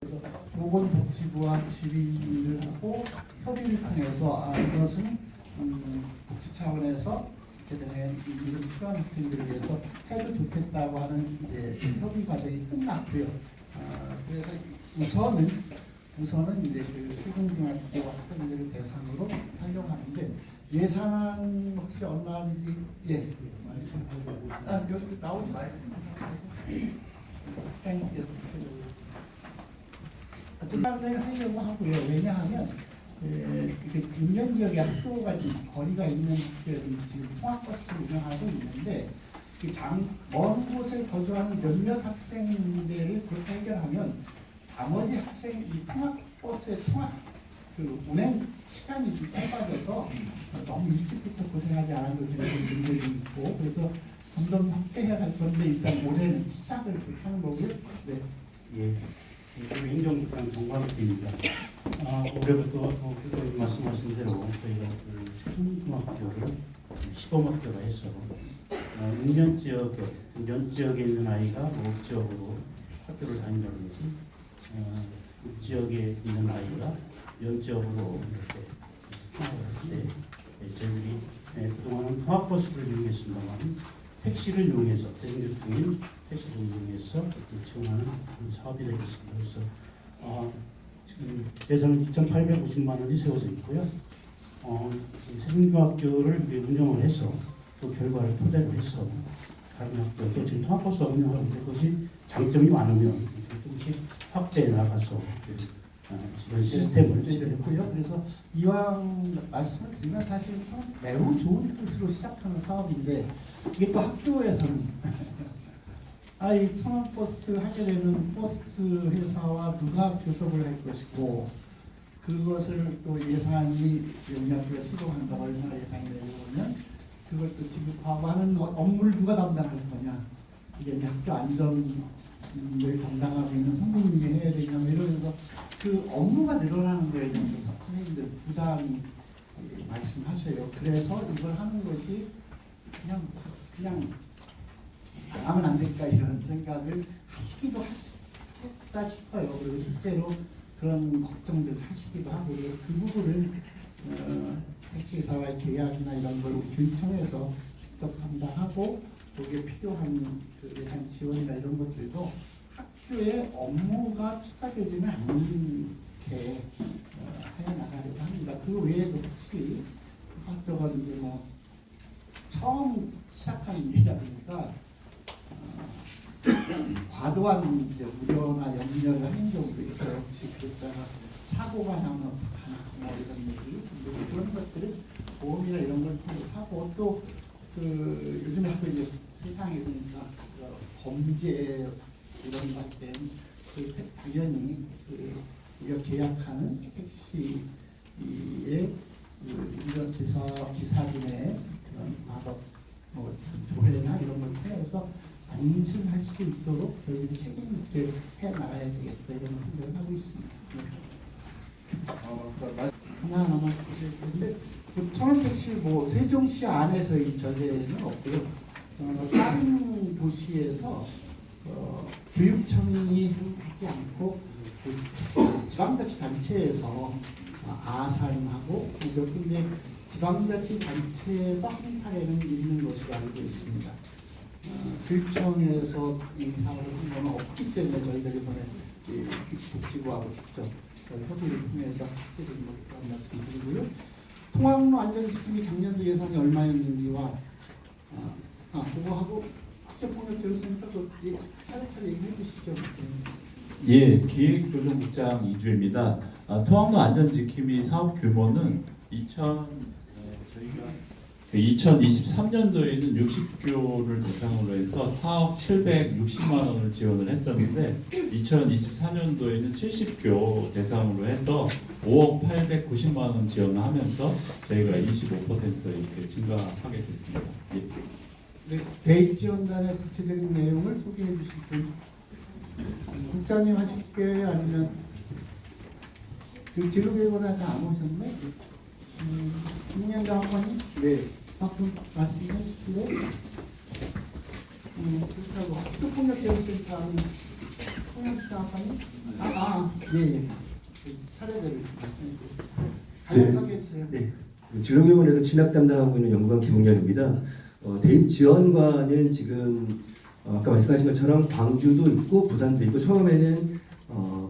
그래서 보건복지부와 질의를 하고 협의를 통해서 이것은 복지 차원에서 제대로 이런 필요한 학생들을 위해서 해도 좋겠다고 하는 협의 과정이 끝났고요. 그래서 우선은 이제 그 초중중학교 학생들을 대상으로 하려고 하는데 예산 혹시 얼마인지 여기 나오지 마요. 국장님께서 어쨌든 하려고 하고요. 왜냐하면 인천 지역의 학교가 좀 거리가 있는 학교에서 지금 통학버스를 운영하고 있는데 먼 곳에 거주하는 몇몇 학생들을 그렇게 해결하면 나머지 학생 이 통학버스의 그 운행 시간이 좀 짧아져서 너무 일찍부터 고생하지 않아도 되는 분들이 있고 그래서 점점 확대해야 할 건데 일단 올해는 시작을 그렇게 하는 거고요. 네. 예. 행정국장 정관욱입니다. 올해부터 말씀하신 대로 저희가 그 세종중학교를 시범학교로 해서 인천 지역에 있는 아이가 읍 지역으로 학교를 다닌다든지 읍 지역에 있는 아이가 면 지역으로 이렇게 통학을 할 때 저희들이 그동안은 통학버스를 이용했습니다만 택시를 이용해서 대중교통인 택시를 이용해서 지원하는 사업이 되겠습니다. 그래서 지금 예산은 9,850만 원이 세워져 있고요. 세종중학교를 운영을 해서 또 결과를 토대로 해서 다른 학교도 지금 통학버스 운영을 하는데 그것이 장점이 많으면 조금씩 확대해 나가서 이런 시스템을 됐고요. 그래서 이왕 말씀을 드리면 사실 매우 좋은 뜻으로 시작하는 사업인데 이게 또 학교에서는 이 통학버스 하게 되면 버스 회사와 누가 교섭을 할 것이고 그것을 또 예산이 우리 학교에 수록한다고 얼마나 예산이 내려오면 그걸 또 지급하고 하는 업무를 누가 담당할 거냐 이게 학교 안전을 담당하고 있는 선생님이 해야 되냐 이러면서 그 업무가 늘어나는 거에 대해서 선생님들 부담이 말씀하셔요. 그래서 이걸 하는 것이 그냥 안 하면 안 될까 이런 생각을 하시기도 했다 싶어요. 그리고 실제로 그런 걱정들 하시기도 하고 그 부분을 택시사와의 계약이나 이런 걸 교육청에서 직접 담당하고 거기에 필요한 그 예산 지원이나 이런 것들도 학교의 업무가 추가되지는 않게 해 나가려고 합니다. 그 외에도 혹시 학교가 이제 뭐 처음 시작한 일이다 보니까 과도한 우려나 염려를 하는 경우도 있어요. 혹시 그랬다가 사고가 나면 어떡하나 뭐 이런 얘기 그런 것들은 보험이나 이런 걸 통해서 하고 또 그 요즘에 하고 이제 세상에 보니까 범죄 이런 것 때문에 당연히 우리가 계약하는 택시의 이런 기사들의 그런 마법 조회나 이런 걸 통해서 안심할 수 있도록 저희들이 책임 있게 해 나가야 되겠다 이런 생각을 하고 있습니다. 하나하나만 보시는데 청원택시 세종시 안에서 이 전례는 없고요. 다른 도시에서 교육청이 하지 않고 지방자치 단체에서 아산하고 근데 지방자치 단체에서 한 사례는 있는 것으로 알고 있습니다. 교육청에서 이 사업을 한 건 없기 때문에 저희가 이번에 복지부하고 직접 협의를 통해서 그런 말씀드리고요. 통학로 안전지킴이 작년도 예산이 얼마였는지와 그거하고 학교폭력제로센터도 차례차례 얘기해 주시죠. 예, 기획조정국장 이주입니다. 통학로 안전지킴이 사업 규모는 2023년도에는 60교를 대상으로 해서 4억 760만 원을 지원을 했었는데 2024년도에는 70교 대상으로 해서 5억 890만 원 지원을 하면서 저희가 25% 이렇게 증가하게 됐습니다. 예. 네, 대입지원단의 구체적인 내용을 소개해 주실 분 국장님 하실게요? 아니면 그 진로교육원한테 안 오셨네? 김영장 학관님? 네. 좀 말씀해 주시고요. 그렇다고 학교폭력제로센터는 홍영수 장관님? 예. 그 차례대로 말씀해 주세요. 간략하게 해주세요. 네. 진로교육원에서 진학 담당하고 있는 연구관 김웅현입니다. 대입 지원관은 지금 아까 말씀하신 것처럼 광주도 있고 부산도 있고 처음에는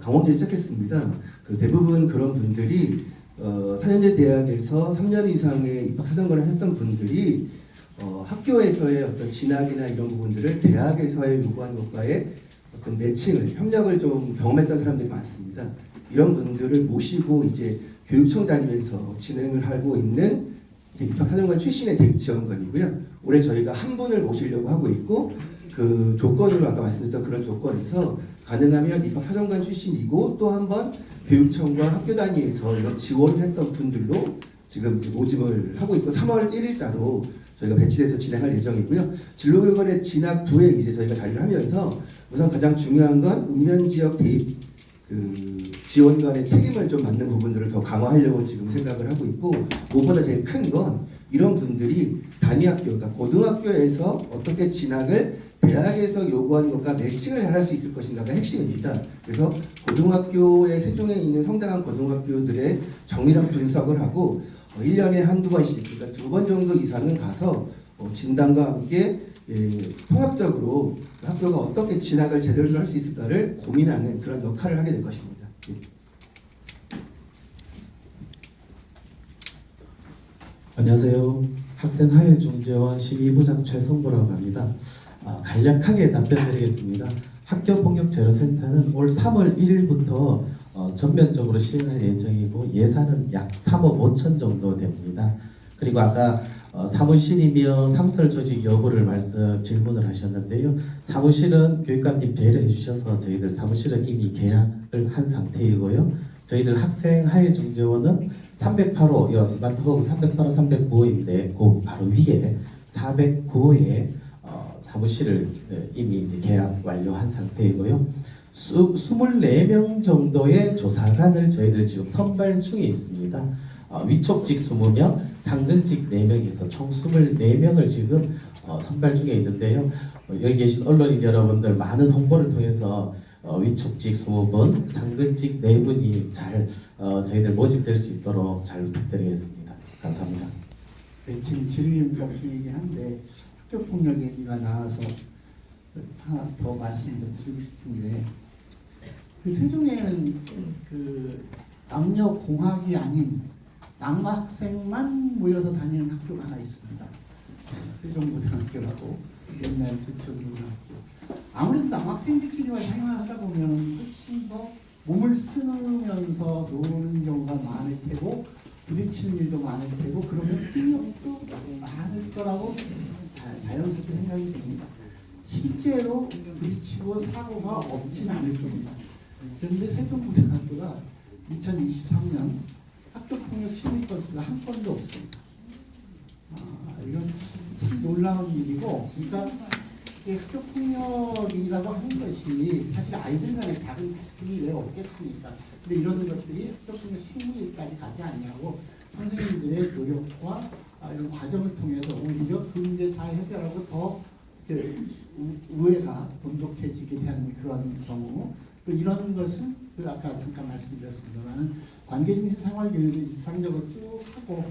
강원도에 시작했습니다. 그 대부분 그런 분들이 4년제 대학에서 3년 이상의 입학사정관을 했던 분들이 학교에서의 어떤 진학이나 이런 부분들을 대학에서의 요구하는 것과의 어떤 매칭을 협력을 좀 경험했던 사람들이 많습니다. 이런 분들을 모시고 이제 교육청 다니면서 진행을 하고 있는 입학사정관 출신의 대입지원관이고요. 올해 저희가 한 분을 모시려고 하고 있고 그 조건으로 아까 말씀드렸던 그런 조건에서 가능하면 입학사정관 출신이고 또 한 번 교육청과 학교 단위에서 이런 지원을 했던 분들로 지금 이제 모집을 하고 있고 3월 1일자로 저희가 배치돼서 진행할 예정이고요. 진로교육원의 진학부에 이제 저희가 자리를 하면서 우선 가장 중요한 건 읍면지역 대입 지원관의 책임을 좀 맡는 부분들을 더 강화하려고 지금 생각을 하고 있고 무엇보다 제일 큰 건 이런 분들이 단위학교, 그러니까 고등학교에서 어떻게 진학을 대학에서 요구하는 것과 매칭을 할 수 있을 것인가가 핵심입니다. 그래서 고등학교의 세종에 있는 성장한 고등학교들의 정밀한 분석을 하고 1년에 한두 번씩, 그러니까 2번 정도 이상은 가서 진단과 함께 통합적으로 학교가 어떻게 진학을 제대로 할 수 있을까를 고민하는 그런 역할을 하게 될 것입니다. 안녕하세요. 학생하회중재원 심의부장 최성보라고 합니다. 간략하게 답변드리겠습니다. 학교폭력제로센터는 올 3월 1일부터 전면적으로 시행할 예정이고 예산은 약 3억 5천 정도 됩니다. 그리고 아까 사무실이며 상설 조직 여부를 질문을 하셨는데요. 사무실은 교육감님 배려해 주셔서 저희들 사무실은 이미 계약을 한 상태이고요. 저희들 학생하회중재원은 308호 스마트홈 308호 309호인데 그 바로 위에 409호에 사무실을 이미 이제 계약 완료한 상태이고요. 24명 정도의 조사관을 저희들 지금 선발 중에 있습니다. 위촉직 20명, 상근직 4명에서 총 24명을 지금 선발 중에 있는데요. 여기 계신 언론인 여러분들 많은 홍보를 통해서 위촉직 20분, 상근직 4분이 잘 저희들 모집될 수 있도록 잘 부탁드리겠습니다. 감사합니다. 네, 지금 질의응답 중이긴 한데 학교폭력 얘기가 나와서 하나 더 말씀을 드리고 싶은 게 그 세종에는 그 남녀 공학이 아닌 남학생만 모여서 다니는 학교가 하나 있습니다. 세종고등학교라고 옛날 두천고등학교. 아무래도 남학생들끼리만 생활하다 보면 훨씬 더 몸을 쓰면서 노는 경우가 많을 테고 부딪히는 일도 많을 테고 그러면 폭력도 많을 거라고 자연스럽게 생각이 됩니다. 실제로 부딪히고 사고가 없지는 않을 겁니다. 그런데 세종고등학교가 2023년 학교폭력 심의 건수가 한 건도 없습니다. 이건 참 놀라운 일이고, 그러니까 학교폭력이라고 하는 것이 사실 아이들 간의 작은 다툼이 왜 없겠습니까? 근데 이런 것들이 학교폭력 심의까지 가지 않냐고 선생님들의 노력과 이런 과정을 통해서 오히려 그 문제 잘 해결하고 더 우애가 돈독해지게 되는 그런 경우, 또 이런 것은 아까 잠깐 말씀드렸습니다만 관계중심 생활교육을 일상적으로 쭉 하고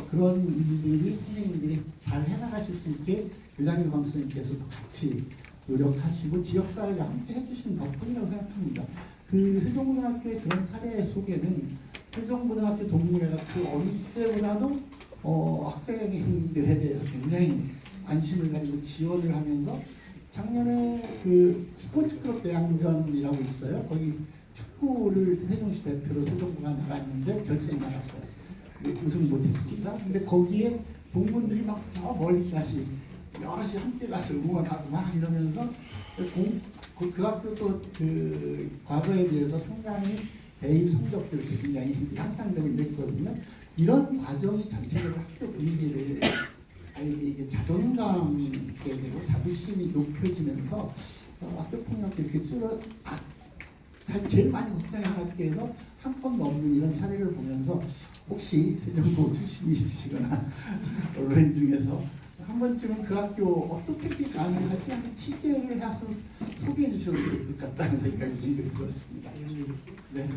그런 일들이 선생님들이 잘 해나가실 수 있게 교장님 감독님께서도 같이 노력하시고 지역사회가 함께 해주신 덕분이라고 생각합니다. 그 세종고등학교의 그런 사례 속에는 세종고등학교 동문회가 그 어느 때보다도 학생들에 대해서 굉장히 관심을 가지고 지원을 하면서 작년에 그 스포츠클럽 대항전이라고 있어요. 거기 축구를 세종시 대표로 세종고가 나갔는데 결승에 나갔어요. 우승 못했습니다. 근데 거기에 동문들이 막 저 멀리까지 여럿이 함께 가서 응원하고 막 이러면서 그 학교도 그 과거에 비해서 상당히 대입 성적들이 굉장히 향상되고 이랬거든요. 이런 과정이 전체적으로 학교 분위기를 아이들에게 자존감 있게 되고 자부심이 높여지면서 학교 폭력이 이렇게 제일 많이 걱정한 학교에서 한 건도 없는 이런 사례를 보면서 혹시 세종고 출신이 있으시거나 언론인 중에서 한 번쯤은 그 학교 어떻게 가능할지 한번 취재를 해서 소개해 주셔도 좋을 것 같다는 생각이 들었습니다. 네.